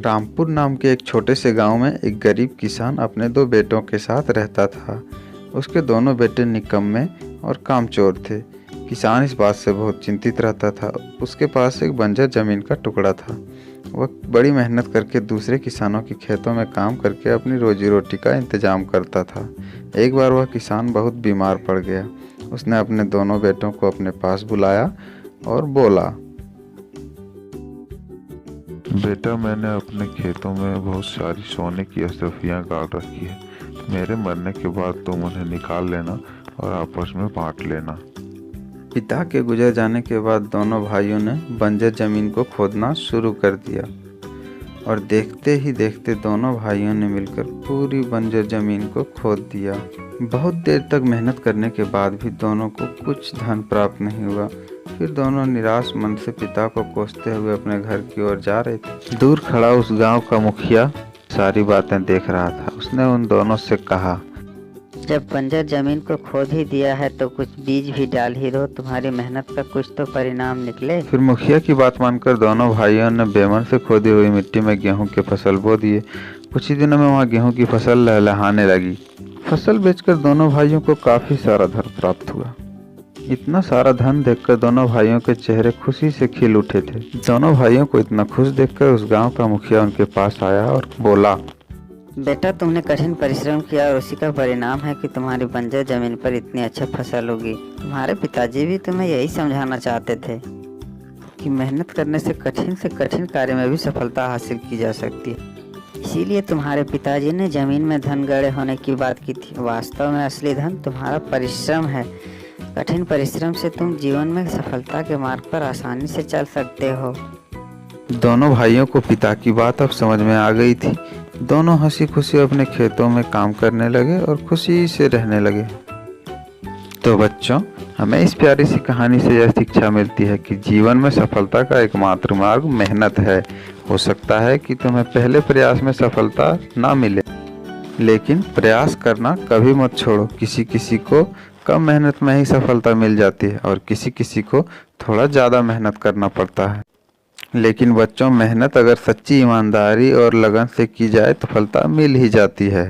रामपुर नाम के एक छोटे से गांव में एक गरीब किसान अपने दो बेटों के साथ रहता था। उसके दोनों बेटे निकम्मे और कामचोर थे। किसान इस बात से बहुत चिंतित रहता था। उसके पास एक बंजर जमीन का टुकड़ा था। वह बड़ी मेहनत करके दूसरे किसानों के खेतों में काम करके अपनी रोजी रोटी का इंतजाम करता था। एक बार वह किसान बहुत बीमार पड़ गया। उसने अपने दोनों बेटों को अपने पास बुलाया और बोला, बेटा, मैंने अपने खेतों में बहुत सारी सोने की अशरफियाँ गाड़ रखी है। मेरे मरने के बाद तुम उन्हें निकाल लेना और आपस में बांट लेना। पिता के गुजर जाने के बाद दोनों भाइयों ने बंजर जमीन को खोदना शुरू कर दिया और देखते ही देखते दोनों भाइयों ने मिलकर पूरी बंजर जमीन को खोद दिया। बहुत देर तक मेहनत करने के बाद भी दोनों को कुछ धन प्राप्त नहीं हुआ। फिर दोनों निराश मन से पिता को कोसते हुए अपने घर की ओर जा रहे थे। दूर खड़ा उस गांव का मुखिया सारी बातें देख रहा था। उसने उन दोनों से कहा, जब बंजर जमीन को खोद ही दिया है तो कुछ बीज भी डाल ही दो, तुम्हारी मेहनत का कुछ तो परिणाम निकले। फिर मुखिया की बात मानकर दोनों भाइयों ने बेमन से खोदी हुई मिट्टी में गेहूं के फसल बो दिए। कुछ ही दिनों में वहां गेहूं की फसल लहलहाने लगी। फसल बेचकर दोनों भाइयों को काफी सारा धन प्राप्त हुआ। इतना सारा धन देखकर दोनों भाइयों के चेहरे खुशी से खिल उठे थे। दोनों भाइयों को इतना खुश देखकर उस गांव का मुखिया उनके पास आया और बोला, बेटा, तुमने कठिन परिश्रम किया और उसी का परिणाम है कि तुम्हारी बंजर जमीन पर इतनी अच्छा फसल होगी। तुम्हारे पिताजी भी तुम्हें यही समझाना चाहते थे कि मेहनत करने से कठिन कार्य में भी सफलता हासिल की जा सकती है। इसीलिए तुम्हारे पिताजी ने जमीन में धन गड़े होने की बात की थी। वास्तव में असली धन तुम्हारा परिश्रम है। कठिन परिश्रम से तुम जीवन में सफलता के मार्ग पर आसानी से चल सकते हो। दोनों भाइयों को पिता की बात अब समझ में आ गई थी। दोनों हंसी खुशी अपने खेतों में काम करने लगे और खुशी से रहने लगे। तो बच्चों, हमें इस प्यारी सी कहानी से यह शिक्षा मिलती है कि जीवन में सफलता का एकमात्र मार्ग मेहनत है। हो सकता है कि तुम्हें पहले प्रयास में सफलता ना मिले, लेकिन प्रयास करना कभी मत छोड़ो। किसी किसी को कम मेहनत में ही सफलता मिल जाती है और किसी किसी को थोड़ा ज़्यादा मेहनत करना पड़ता है। लेकिन बच्चों, मेहनत अगर सच्ची ईमानदारी और लगन से की जाए तो सफलता मिल ही जाती है।